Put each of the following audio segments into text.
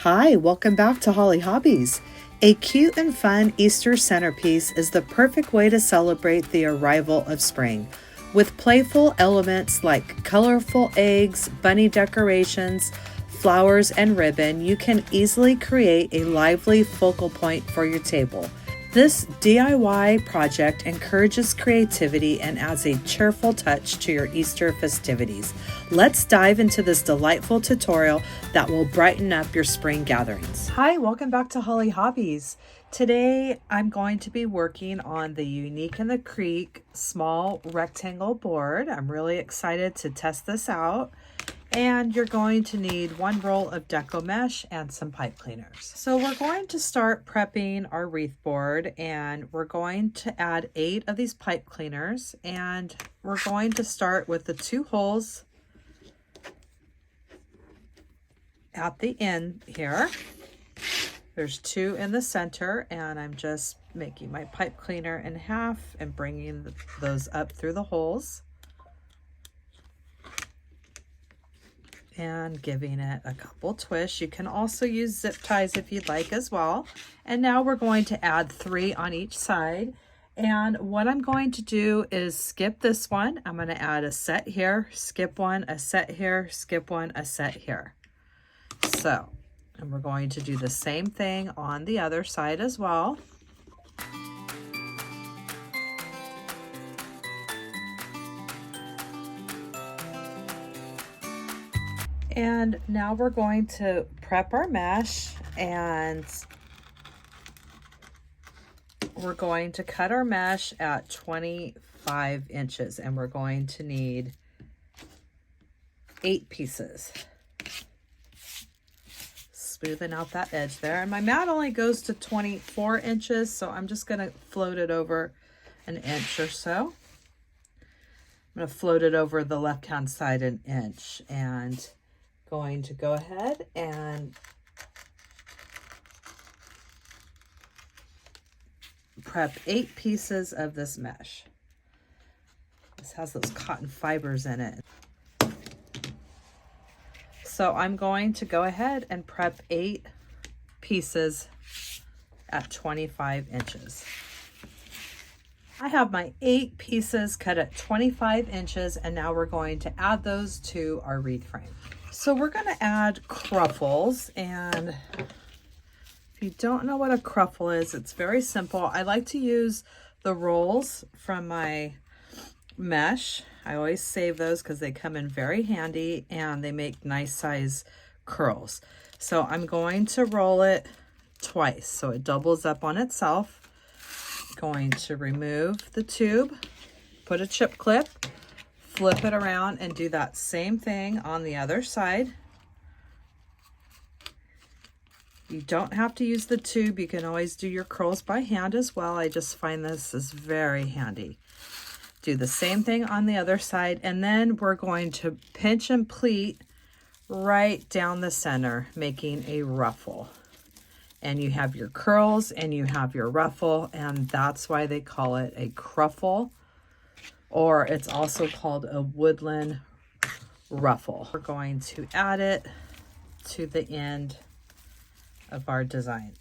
Hi, welcome back to Hollie Hobbies. A cute and fun Easter centerpiece is the perfect way to celebrate the arrival of spring. With playful elements like colorful eggs, bunny decorations, flowers, and ribbon, you can easily create a lively focal point for your table. This DIY project encourages creativity and adds a cheerful touch to your Easter festivities. Let's dive into this delightful tutorial that will brighten up your spring gatherings. Hi, welcome back to Hollie Hobbies. Today I'm going to be working on the Unique in the Creek small rectangle board. I'm really excited to test this out. And you're going to need one roll of deco mesh and some pipe cleaners. So we're going to start prepping our wreath board, and we're going to add 8 of these pipe cleaners, and we're going to start with the 2 holes at the end here. There's 2 in the center, and I'm just making my pipe cleaner in half and bringing those up through the holes and giving it a couple twists. You can also use zip ties if you'd like as well. And now we're going to add 3 on each side. And what I'm going to do is skip this one. I'm going to add a set here, skip one, a set here, skip one, a set here. So, and we're going to do the same thing on the other side as well. And now we're going to prep our mesh, and we're going to cut our mesh at 25 inches, and we're going to need 8 pieces. Smoothing out that edge there. And my mat only goes to 24 inches, so I'm just going to float it over an inch or so. I'm going to float it over the left-hand side an inch, and going to go ahead and prep 8 pieces of this mesh. This has those cotton fibers in it. So I'm going to go ahead and prep 8 pieces at 25 inches. I have my 8 pieces cut at 25 inches, and now we're going to add those to our wreath frame. So we're going to add cruffles, and if you don't know what a cruffle is, it's very simple. I like to use the rolls from my mesh. I always save those because they come in very handy and they make nice size curls. So I'm going to roll it twice so it doubles up on itself. Going to remove the tube, put a chip clip, flip it around, and do that same thing on the other side. You don't have to use the tube. You can always do your curls by hand as well. I just find this is very handy. Do the same thing on the other side, and then we're going to pinch and pleat right down the center, making a ruffle. And you have your curls and you have your ruffle, and that's why they call it a cruffle, or it's also called a woodland ruffle. We're going to add it to the end of our design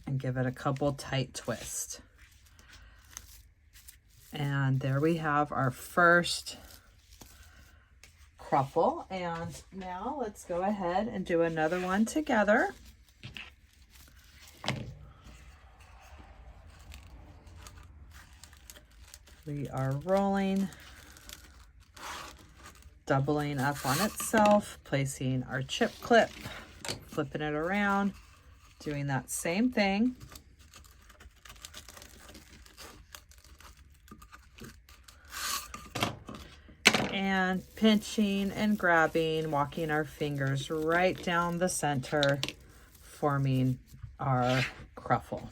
and give it a couple tight twists. And there we have our first cruffle. And now let's go ahead and do another one together. We are rolling, doubling up on itself, placing our chip clip, flipping it around, doing that same thing. And pinching and grabbing, walking our fingers right down the center, forming our cruffle.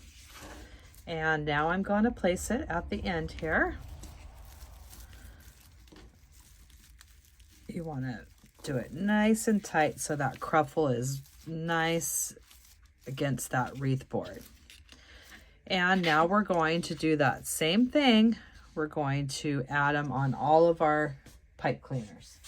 And now I'm going to place it at the end here. You want to do it nice and tight so that cruffle is nice against that wreath board. And now we're going to do that same thing. We're going to add them on all of our pipe cleaners.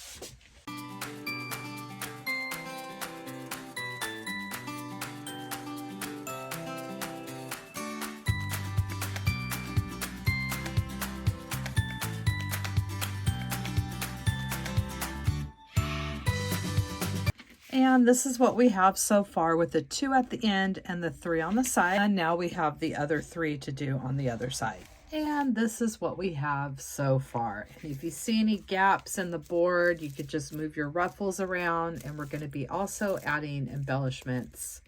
And this is what we have so far with the 2 at the end and the 3 on the side. And now we have the other 3 to do on the other side. And this is what we have so far. And if you see any gaps in the board, you could just move your ruffles around. And we're going to be also adding embellishments.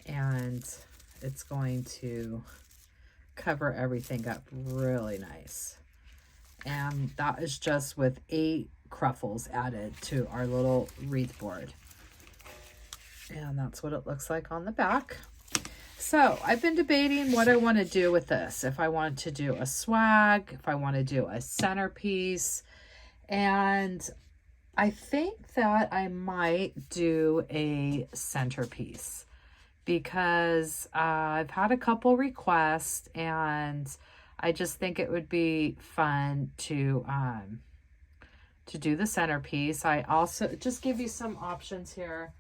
And it's going to cover everything up really nice. And that is just with 8 cruffles added to our little wreath board. And that's what it looks like on the back. So I've been debating what I want to do with this. If I want to do a swag, if I want to do a centerpiece. And I think that I might do a centerpiece because I've had a couple requests and I just think it would be fun to do the centerpiece. I also just give you some options here.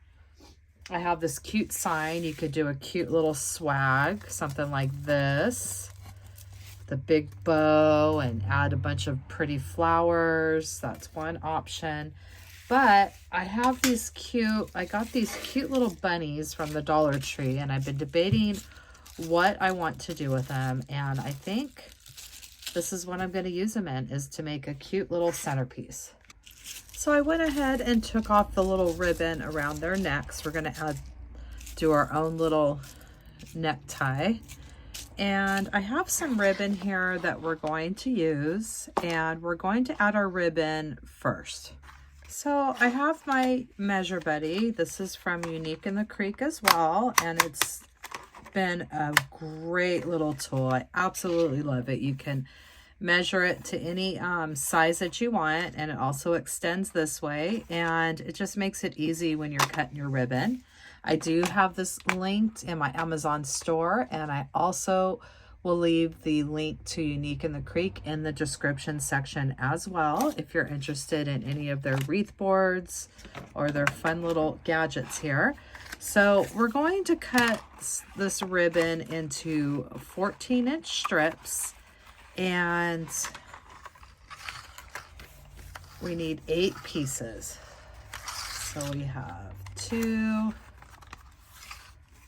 I have this cute sign. You could do a cute little swag, something like this. The big bow and add a bunch of pretty flowers. That's one option. But I have these I got these cute little bunnies from the Dollar Tree, and I've been debating what I want to do with them. And I think this is what I'm going to use them in, is to make a cute little centerpiece. So I went ahead and took off the little ribbon around their necks. We're going to do our own little necktie. And I have some ribbon here that we're going to use, and we're going to add our ribbon first. So I have my Measure Buddy. This is from Unique in the Creek as well, and it's been a great little tool. I absolutely love it. You can measure it to any size that you want, and it also extends this way, and it just makes it easy when you're cutting your ribbon. I do have this linked in my Amazon store, and I also will leave the link to Unique in the Creek in the description section as well if you're interested in any of their wreath boards or their fun little gadgets here. So we're going to cut this ribbon into 14-inch strips, and we need 8 pieces. So we have 2,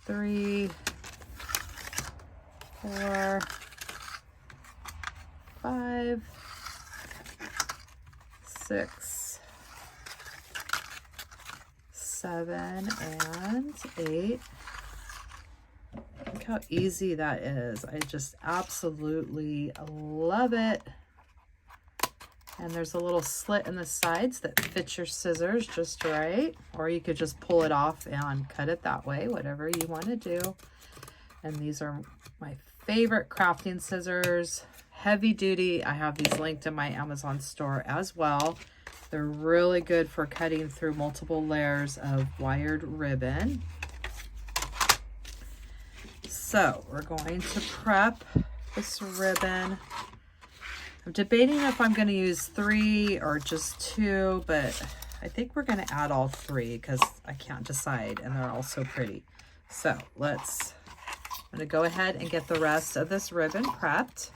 3, 4, 5, 6, 7, and 8. Look how easy that is. I just absolutely love it. And there's a little slit in the sides that fits your scissors just right. Or you could just pull it off and cut it that way, whatever you want to do. And these are my favorite crafting scissors. Heavy duty. I have these linked in my Amazon store as well. They're really good for cutting through multiple layers of wired ribbon. So we're going to prep this ribbon. I'm debating if I'm going to use 3 or just 2, but I think we're going to add all 3 because I can't decide, and they're all so pretty. So I'm going to go ahead and get the rest of this ribbon prepped.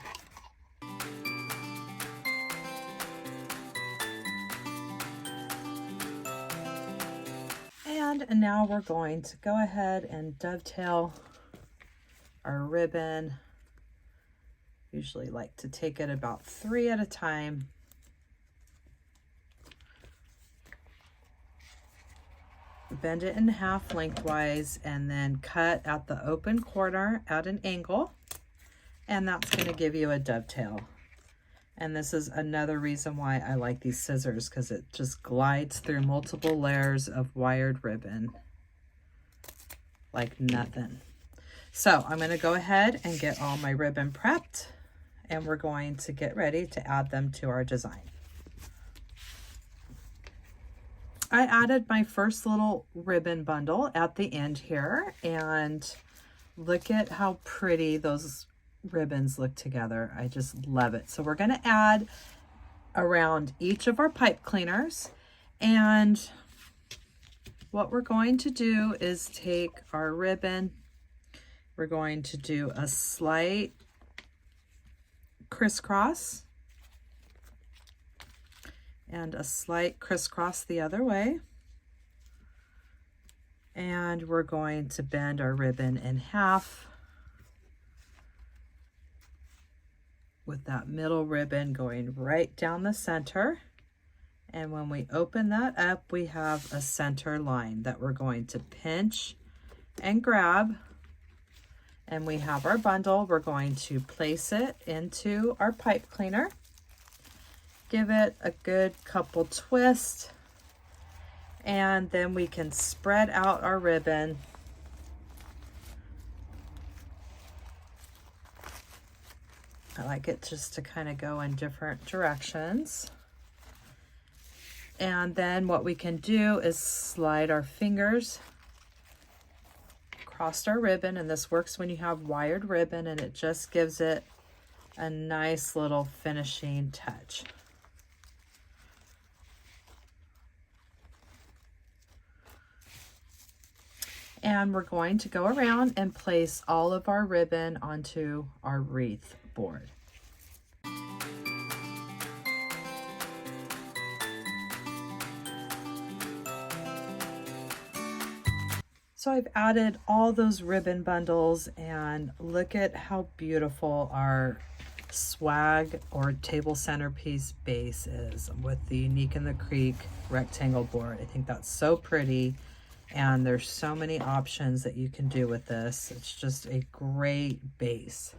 And now we're going to go ahead and dovetail our ribbon. Usually like to take it about 3 at a time. Bend it in half lengthwise and then cut at the open corner at an angle. And that's going to give you a dovetail. And this is another reason why I like these scissors, because it just glides through multiple layers of wired ribbon like nothing. So I'm going to go ahead and get all my ribbon prepped, and we're going to get ready to add them to our design. I added my first little ribbon bundle at the end here, and look at how pretty those ribbons look together. I just love it. So we're going to add around each of our pipe cleaners, and what we're going to do is take our ribbon, we're going to do a slight crisscross and a slight crisscross the other way. And we're going to bend our ribbon in half with that middle ribbon going right down the center. And when we open that up, we have a center line that we're going to pinch and grab. And we have our bundle. We're going to place it into our pipe cleaner. Give it a good couple twists. And then we can spread out our ribbon. I like it just to kind of go in different directions. And then what we can do is slide our fingers across our ribbon, and this works when you have wired ribbon, and it just gives it a nice little finishing touch. And we're going to go around and place all of our ribbon onto our wreath board. So I've added all those ribbon bundles, and look at how beautiful our swag or table centerpiece base is with the Unique in the Creek rectangle board. I think that's so pretty, and there's so many options that you can do with this. It's just a great base.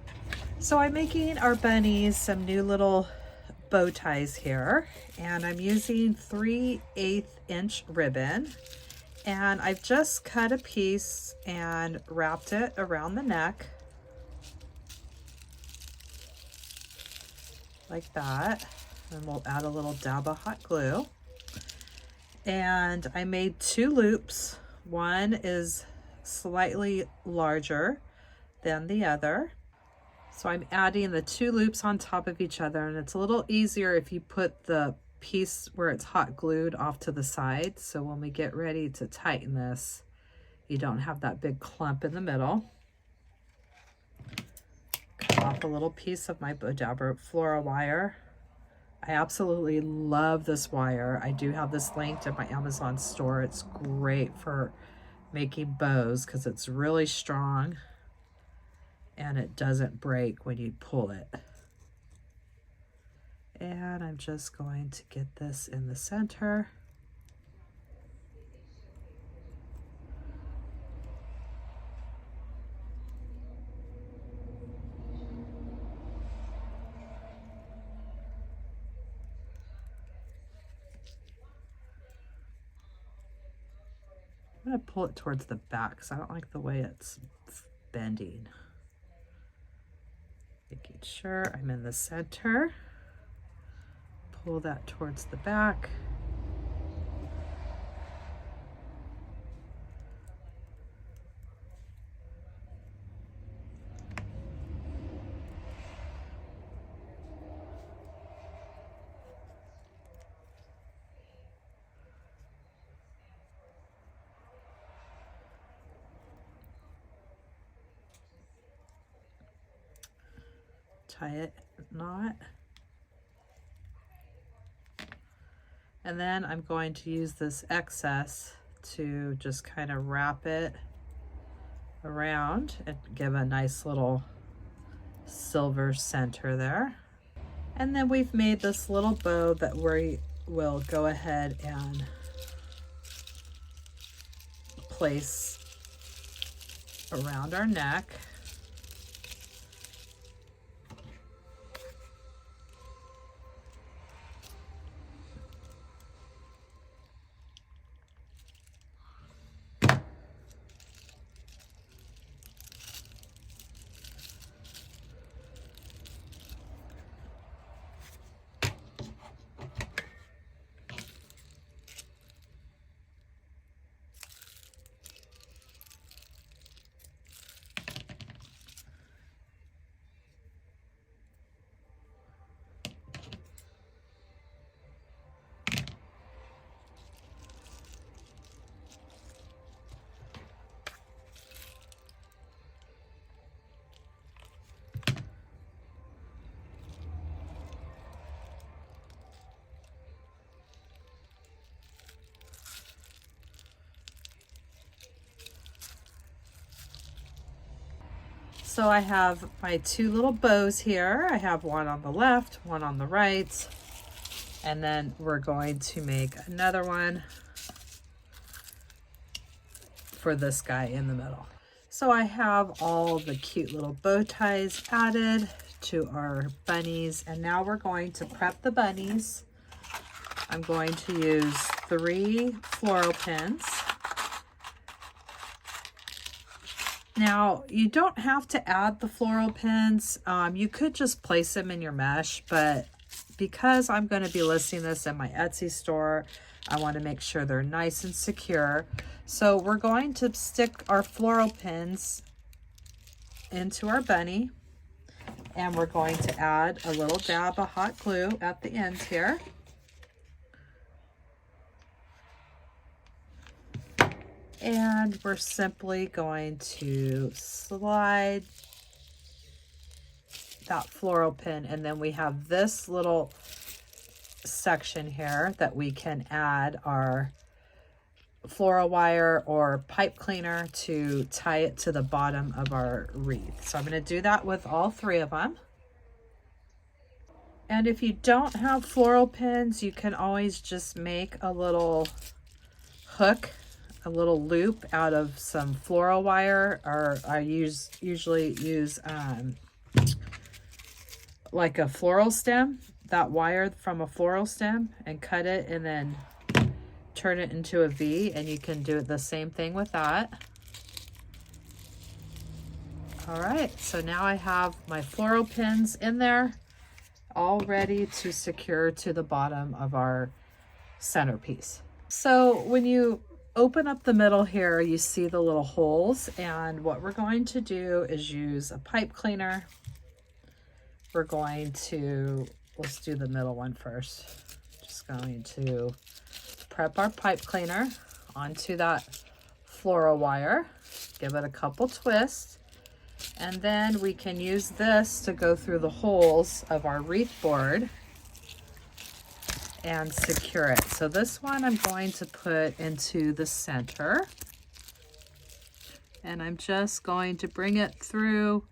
So I'm making our bunnies some new little bow ties here, and I'm using 3/8 inch ribbon. And I've just cut a piece and wrapped it around the neck like that. And we'll add a little dab of hot glue. And I made 2 loops. One is slightly larger than the other. So I'm adding the 2 loops on top of each other, and it's a little easier if you put the piece where it's hot glued off to the side, so when we get ready to tighten this, you don't have that big clump in the middle. Cut off a little piece of my Bodabra floral wire. I absolutely love this wire. I do have this linked in my Amazon store. It's great for making bows because it's really strong and it doesn't break when you pull it. And I'm just going to get this in the center. I'm going to pull it towards the back because I don't like the way it's bending. Making sure I'm in the center. Pull that towards the back. Tie it knot. And then I'm going to use this excess to just kind of wrap it around and give a nice little silver center there. And then we've made this little bow that we will go ahead and place around our neck. So I have my two little bows here. I have one on the left, one on the right, and then we're going to make another one for this guy in the middle. So I have all the cute little bow ties added to our bunnies, and now we're going to prep the bunnies. I'm going to use 3 floral pins. Now, you don't have to add the floral pins. You could just place them in your mesh, but because I'm going to be listing this in my Etsy store, I want to make sure they're nice and secure. So we're going to stick our floral pins into our bunny, and we're going to add a little dab of hot glue at the end here. And we're simply going to slide that floral pin, and then we have this little section here that we can add our floral wire or pipe cleaner to tie it to the bottom of our wreath. So I'm going to do that with all 3 of them. And if you don't have floral pins, you can always just make a little hook, a little loop out of some floral wire, or I usually use like a floral stem, that wire from a floral stem, and cut it and then turn it into a V, and you can do the same thing with that. All right, so now I have my floral pins in there, all ready to secure to the bottom of our centerpiece. So when you open up the middle here, you see the little holes, and what we're going to do is use a pipe cleaner. We're going to, let's do the middle one first. Just going to prep our pipe cleaner onto that floral wire, give it a couple twists, and then we can use this to go through the holes of our wreath board and secure it. So this one I'm going to put into the center, and I'm just going to bring it through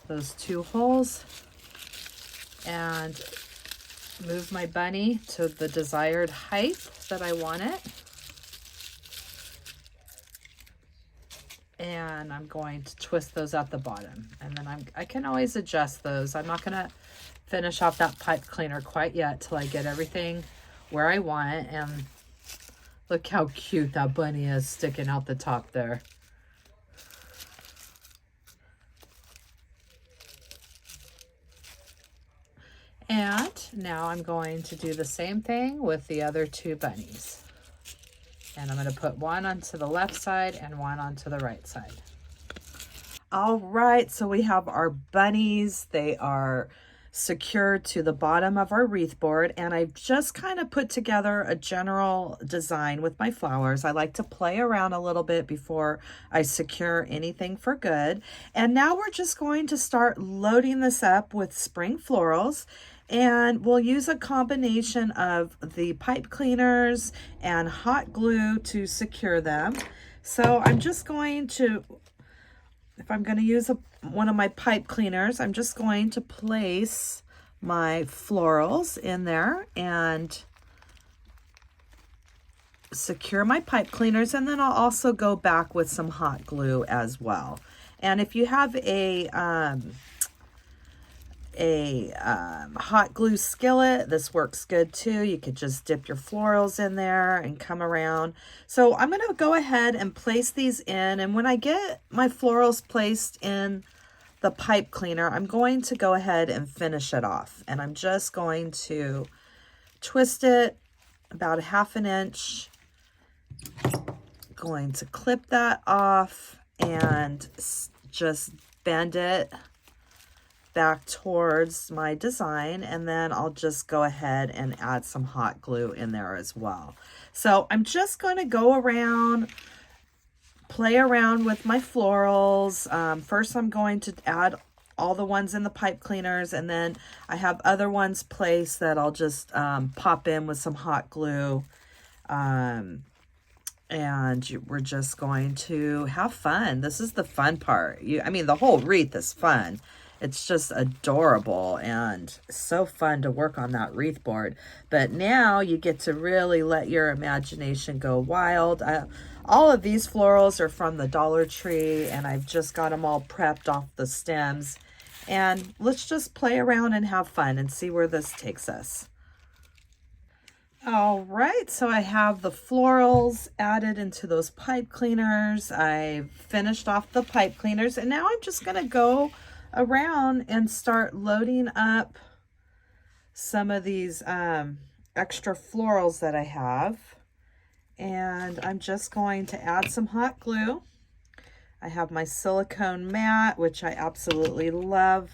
those 2 holes and move my bunny to the desired height that I want it. And I'm going to twist those at the bottom, and then I can always adjust those. I'm not gonna finish off that pipe cleaner quite yet till I get everything where I want it. And look how cute that bunny is sticking out the top there. And now I'm going to do the same thing with the other 2 bunnies. And I'm going to put one onto the left side and one onto the right side. All right, so we have our bunnies. They are secured to the bottom of our wreath board, and I've just kind of put together a general design with my flowers. I like to play around a little bit before I secure anything for good. And now we're just going to start loading this up with spring florals. And we'll use a combination of the pipe cleaners and hot glue to secure them. So I'm just going to, if I'm going to use one of my pipe cleaners, I'm just going to place my florals in there and secure my pipe cleaners. And then I'll also go back with some hot glue as well. And if you have a hot glue skillet, this works good too. You could just dip your florals in there and come around. So I'm going to go ahead and place these in, and when I get my florals placed in the pipe cleaner, I'm going to go ahead and finish it off, and I'm just going to twist it about a 1/2 inch, going to clip that off and just bend it back towards my design, and then I'll just go ahead and add some hot glue in there as well. So I'm just going to go around, play around with my florals. First I'm going to add all the ones in the pipe cleaners, and then I have other ones placed that I'll just pop in with some hot glue and we're just going to have fun. This is the fun part. I mean, the whole wreath is fun. It's just adorable and so fun to work on that wreath board. But now you get to really let your imagination go wild. All of these florals are from the Dollar Tree, and I've just got them all prepped off the stems. And let's just play around and have fun and see where this takes us. All right, so I have the florals added into those pipe cleaners. I've finished off the pipe cleaners, and now I'm just gonna go around and start loading up some of these extra florals that I have. And I'm just going to add some hot glue. I have my silicone mat, which I absolutely love.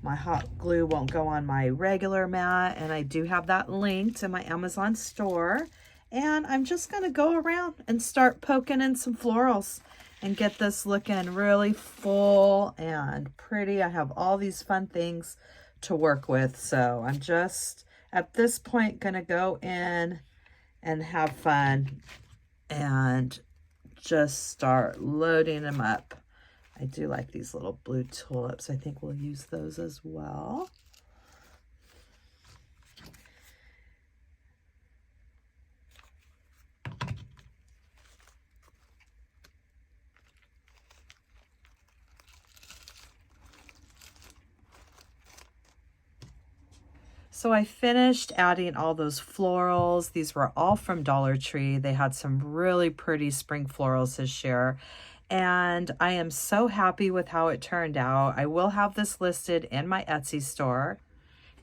My hot glue won't go on my regular mat, and I do have that linked in my Amazon store. And I'm just gonna go around and start poking in some florals and get this looking really full and pretty. I have all these fun things to work with. So I'm just, at this point, gonna go in and have fun and just start loading them up. I do like these little blue tulips. I think we'll use those as well. So I finished adding all those florals. These were all from Dollar Tree. They had some really pretty spring florals this year, and I am so happy with how it turned out. I will have this listed in my Etsy store.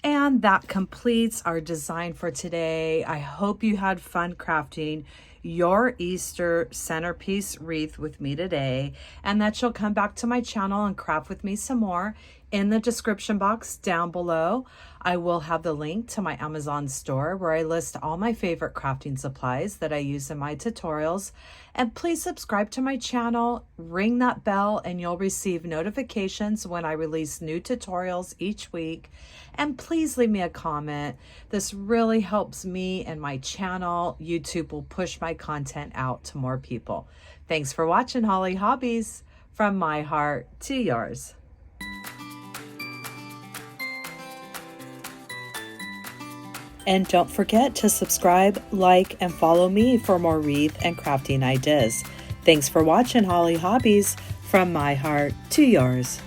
And that completes our design for today. I hope you had fun crafting your Easter centerpiece wreath with me today, and that you'll come back to my channel and craft with me some more. In the description box down below, I will have the link to my Amazon store where I list all my favorite crafting supplies that I use in my tutorials. And please subscribe to my channel, ring that bell, and you'll receive notifications when I release new tutorials each week. And please leave me a comment. This really helps me and my channel. YouTube will push my content out to more people. Thanks for watching Hollie Hobbies, from my heart to yours. And don't forget to subscribe, like, and follow me for more wreath and crafting ideas. Thanks for watching Hollie Hobbies, from my heart to yours.